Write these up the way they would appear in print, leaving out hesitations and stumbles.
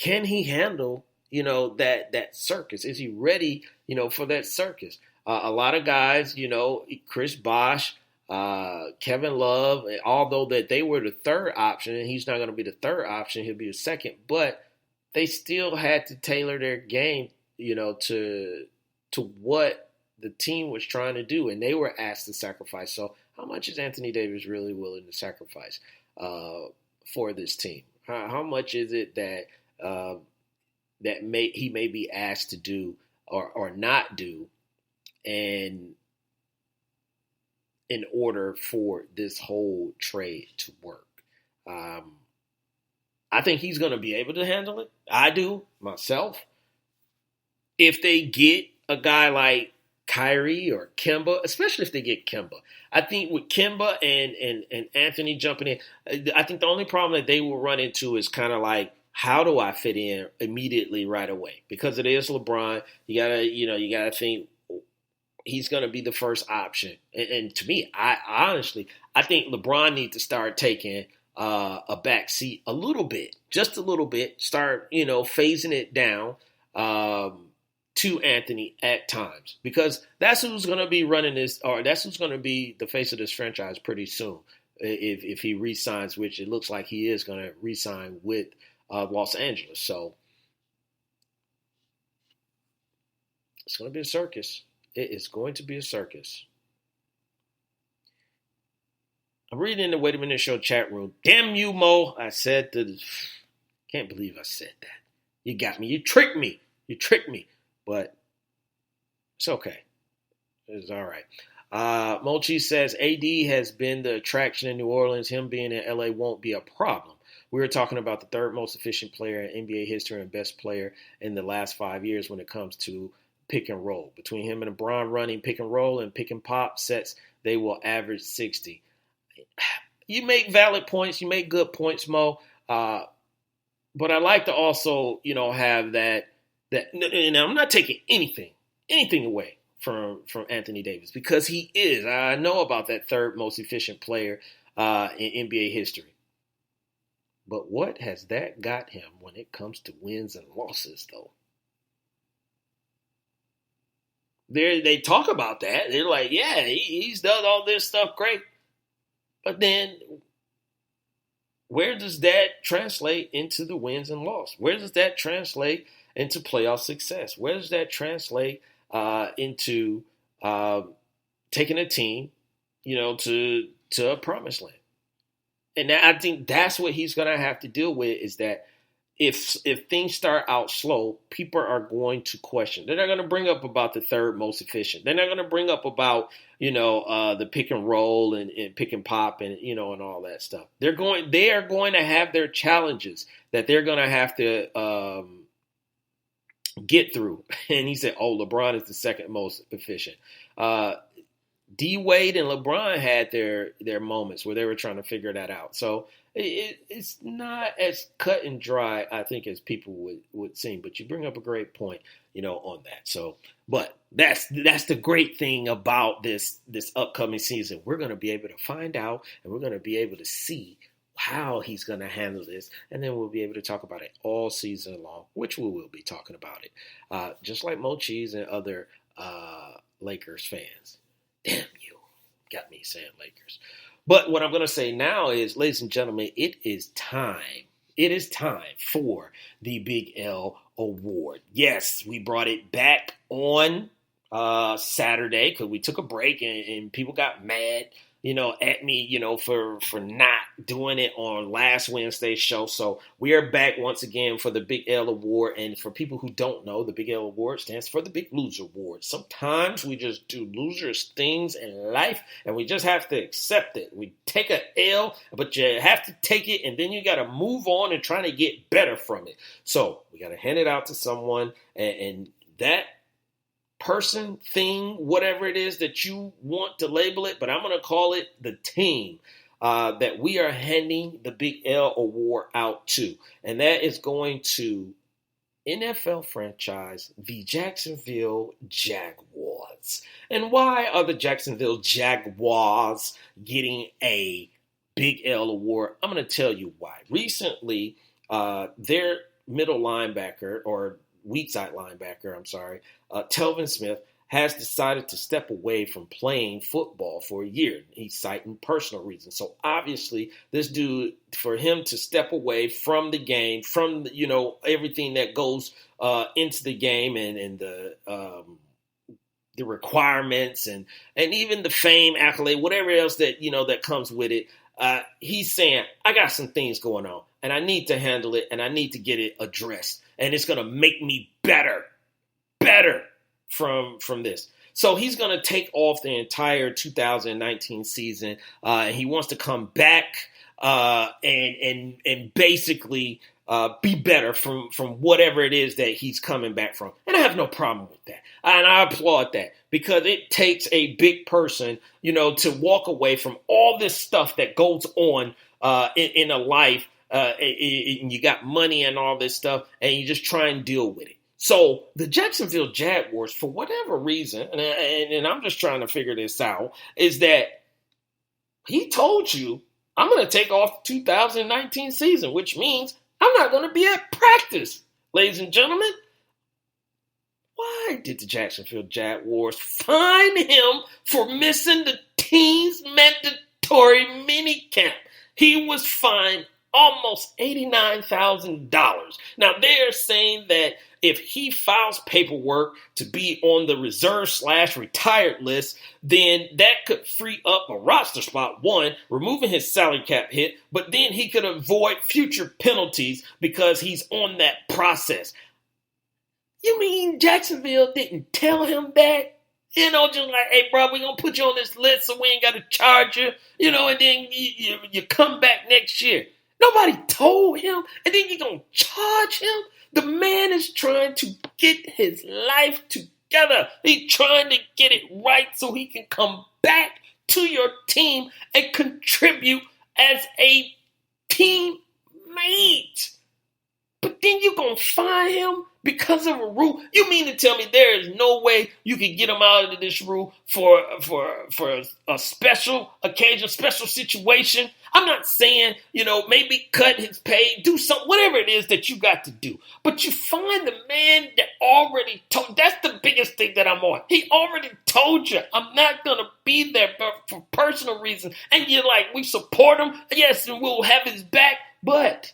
can he handle, that circus? Is he ready, for that circus? A lot of guys, Chris Bosh, Kevin Love, although that they were the third option, and he's not going to be the third option, he'll be the second, but they still had to tailor their game, to what the team was trying to do, and they were asked to sacrifice. So how much is Anthony Davis really willing to sacrifice for this team? How much is it that he may be asked to do or not do, and in order for this whole trade to work? I think he's going to be able to handle it. I do, myself. If they get a guy like Kyrie or Kemba, especially if they get Kemba, I think with Kemba and Anthony jumping in, I think the only problem that they will run into is kind of like, how do I fit in immediately right away? Because it is LeBron. You gotta think he's going to be the first option. And to me, I honestly think LeBron needs to start taking a back seat a little bit, just a little bit. Start, phasing it down to Anthony at times, because that's who's going to be running this, or that's who's going to be the face of this franchise pretty soon. If he re-signs, which it looks like he is going to re-sign with Los Angeles. So it's going to be a circus. It is going to be a circus. I'm reading in the Wait a Minute Show chat room. Damn you, Mo. Can't believe I said that. You got me. You tricked me. But it's okay. It's all right. Mochi says, AD has been the attraction in New Orleans. Him being in LA won't be a problem. We were talking about the third most efficient player in NBA history and best player in the last 5 years when it comes to pick and roll. Between him and LeBron running pick and roll and pick and pop sets, they will average 60. You make valid points. You make good points, Mo. But I like to also, have that, and I'm not taking anything away from Anthony Davis, because he is. I know about that third most efficient player in NBA history. But what has that got him when it comes to wins and losses, though? They talk about that. They're like, yeah, he's done all this stuff great. But then where does that translate into the wins and losses? Where does that translate into playoff success? Where does that translate into taking a team, to a promised land? And I think that's what he's going to have to deal with, is that if things start out slow, people are going to question. They're not going to bring up about the third most efficient. They're not going to bring up about, the pick and roll and pick and pop and, and all that stuff. They are going to have their challenges that they're going to have to get through. And he said, LeBron is the second most efficient. D Wade and LeBron had their moments where they were trying to figure that out. So it's not as cut and dry, I think, as people would seem. But you bring up a great point, on that. So, but that's the great thing about this upcoming season. We're going to be able to find out, and we're going to be able to see how he's going to handle this, and then we'll be able to talk about it all season long, which we will be talking about it, just like Mo Cheese and other Lakers fans. Damn you. Got me saying Lakers. But what I'm going to say now is, ladies and gentlemen, it is time. It is time for the Big L Award. Yes, we brought it back on Saturday because we took a break and people got mad, at me, for not doing it on last Wednesday's show. So we are back once again for the Big L Award. And for people who don't know, the Big L Award stands for the Big Loser Award. Sometimes we just do losers things in life, and we just have to accept it. We take an L, but you have to take it, and then you got to move on and try to get better from it. So we got to hand it out to someone, and that person, thing, whatever it is that you want to label it, but I'm going to call it the team that we are handing the Big L Award out to. And that is going to NFL franchise, the Jacksonville Jaguars. And why are the Jacksonville Jaguars getting a Big L Award? I'm going to tell you why. Recently, their middle linebacker, or weak side linebacker, Telvin Smith, has decided to step away from playing football for a year. He's citing personal reasons. So obviously, this dude, for him to step away from the game, from everything that goes into the game and the requirements and even the fame, accolade, whatever else that that comes with it. He's saying, I got some things going on and I need to handle it and I need to get it addressed. And it's going to make me better from this. So he's going to take off the entire 2019 season. And he wants to come back and basically be better from whatever it is that he's coming back from. And I have no problem with that. And I applaud that, because it takes a big person, to walk away from all this stuff that goes on in a life. And you got money and all this stuff, and you just try and deal with it. So the Jacksonville Jaguars, for whatever reason, and I'm just trying to figure this out, is that he told you, I'm going to take off the 2019 season, which means I'm not going to be at practice, ladies and gentlemen. Why did the Jacksonville Jaguars fine him for missing the team's mandatory minicamp? He was fined almost $89,000. Now, they're saying that if he files paperwork to be on the reserve/retired list, then that could free up a roster spot, one, removing his salary cap hit, but then he could avoid future penalties because he's on that process. You mean Jacksonville didn't tell him that? Just like, hey, bro, we're going to put you on this list so we ain't got to charge you, and then you come back next year. Nobody told him, and then you're going to charge him? The man is trying to get his life together. He's trying to get it right so he can come back to your team and contribute as a teammate. But then you're going to fire him because of a rule? You mean to tell me there is no way you can get him out of this rule for a special occasion, special situation? I'm not saying, maybe cut his pay, do something, whatever it is that you got to do. But you find the man that already told, that's the biggest thing that I'm on. He already told you, I'm not going to be there for personal reasons. And you're like, we support him. Yes, and we'll have his back. But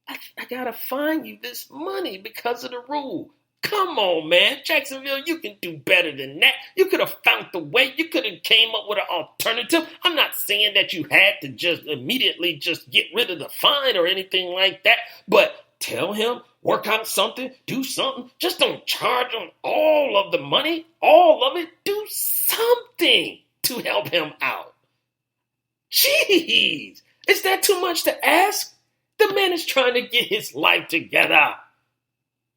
I gotta fine you this money because of the rule. Come on, man. Jacksonville, you can do better than that. You could have found the way. You could have came up with an alternative. I'm not saying that you had to just immediately just get rid of the fine or anything like that. But tell him, work out something, do something. Just don't charge him all of the money, all of it. Do something to help him out. Jeez, is that too much to ask? The man is trying to get his life together.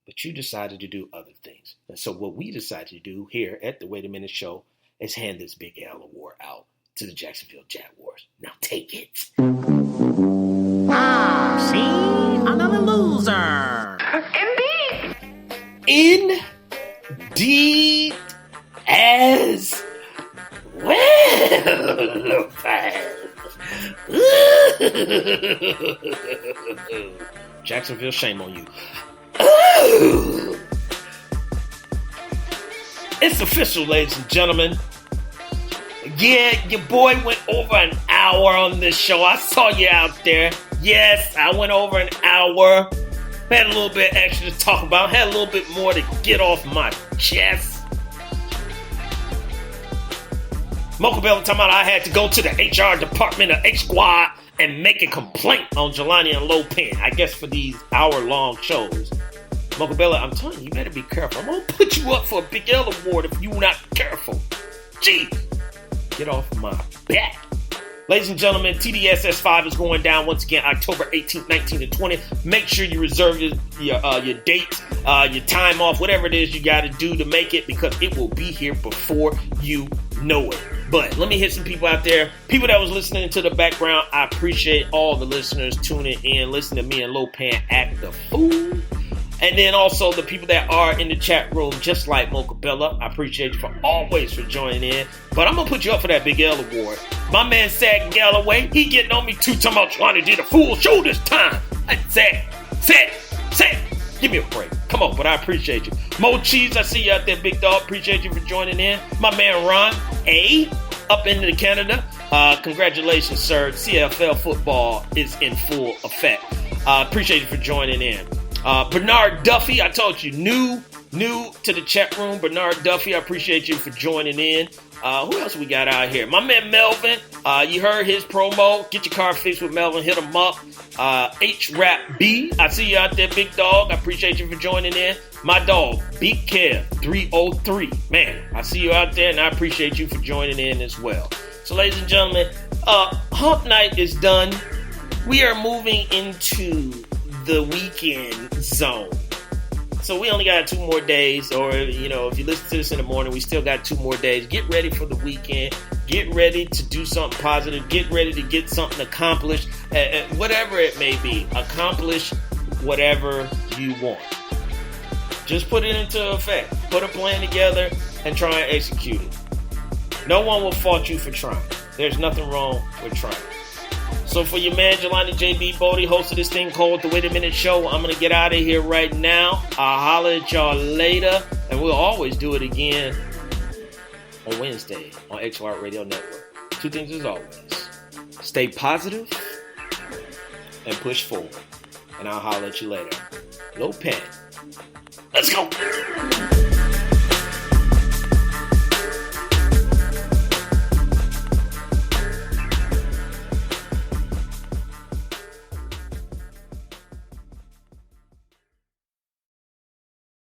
But you decided to do other things. And so what we decided to do here at the Wait a Minute Show is hand this Big L award out to the Jacksonville Jaguars. Now take it. See? Another loser. Indeed as well. Jacksonville, shame on you. It's official, ladies and gentlemen. Yeah, your boy went over an hour on this show. I saw you out there. Yes, I went over an hour. Had a little bit extra to talk about. Had a little bit more to get off my chest. Mocha Bell talking about I had to go to the HR department of X Squad and make a complaint on Jelani and Lopan. I guess for these hour-long shows. Mocha Bella, I'm telling you, you better be careful. I'm going to put you up for a Big L award if you're not careful. Jeez. Get off my back. Ladies and gentlemen, TDSS5 is going down once again October 18th, 19th, and 20th. Make sure you reserve your dates, your time off, whatever it is you got to do to make it, because it will be here before you know it. But let me hit some people out there. People that was listening to the background, I appreciate all the listeners tuning in, listening to me and Lopan act the fool. And then also the people that are in the chat room, just like Mocha Bella. I appreciate you for joining in. But I'm going to put you up for that Big L award. My man Sag Galloway, he getting on me too, talking about trying to do the full show this time. Say it. Give me a break. Come on, but I appreciate you. Mo Cheese, I see you out there, big dog. Appreciate you for joining in. My man Ron A. up into Canada. Congratulations, sir. CFL football is in full effect. Appreciate you for joining in. Bernard Duffy, I told you, new to the chat room. Bernard Duffy, I appreciate you for joining in. Who else we got out here? My man Melvin, you heard his promo. Get your car fixed with Melvin. Hit him up. H-Rap B, I see you out there, big dog. I appreciate you for joining in. My dog, Big Kev 303. Man, I see you out there, and I appreciate you for joining in as well. So, ladies and gentlemen, Hump Night is done. We are moving into the weekend zone. So we only got 2 more days, or, if you listen to this in the morning, we still got 2 more days. Get ready for the weekend. Get ready to do something positive. Get ready to get something accomplished. Whatever it may be, accomplish whatever you want. Just put it into effect. Put a plan together and try and execute it. No one will fault you for trying. There's nothing wrong with trying. So for your man, Jelani J.B. Bodie, host of this thing called The Wait a Minute Show, I'm going to get out of here right now. I'll holler at y'all later, and we'll always do it again on Wednesday on XY Radio Network. 2 things as always. Stay positive and push forward. And I'll holler at you later. No pen. Let's go.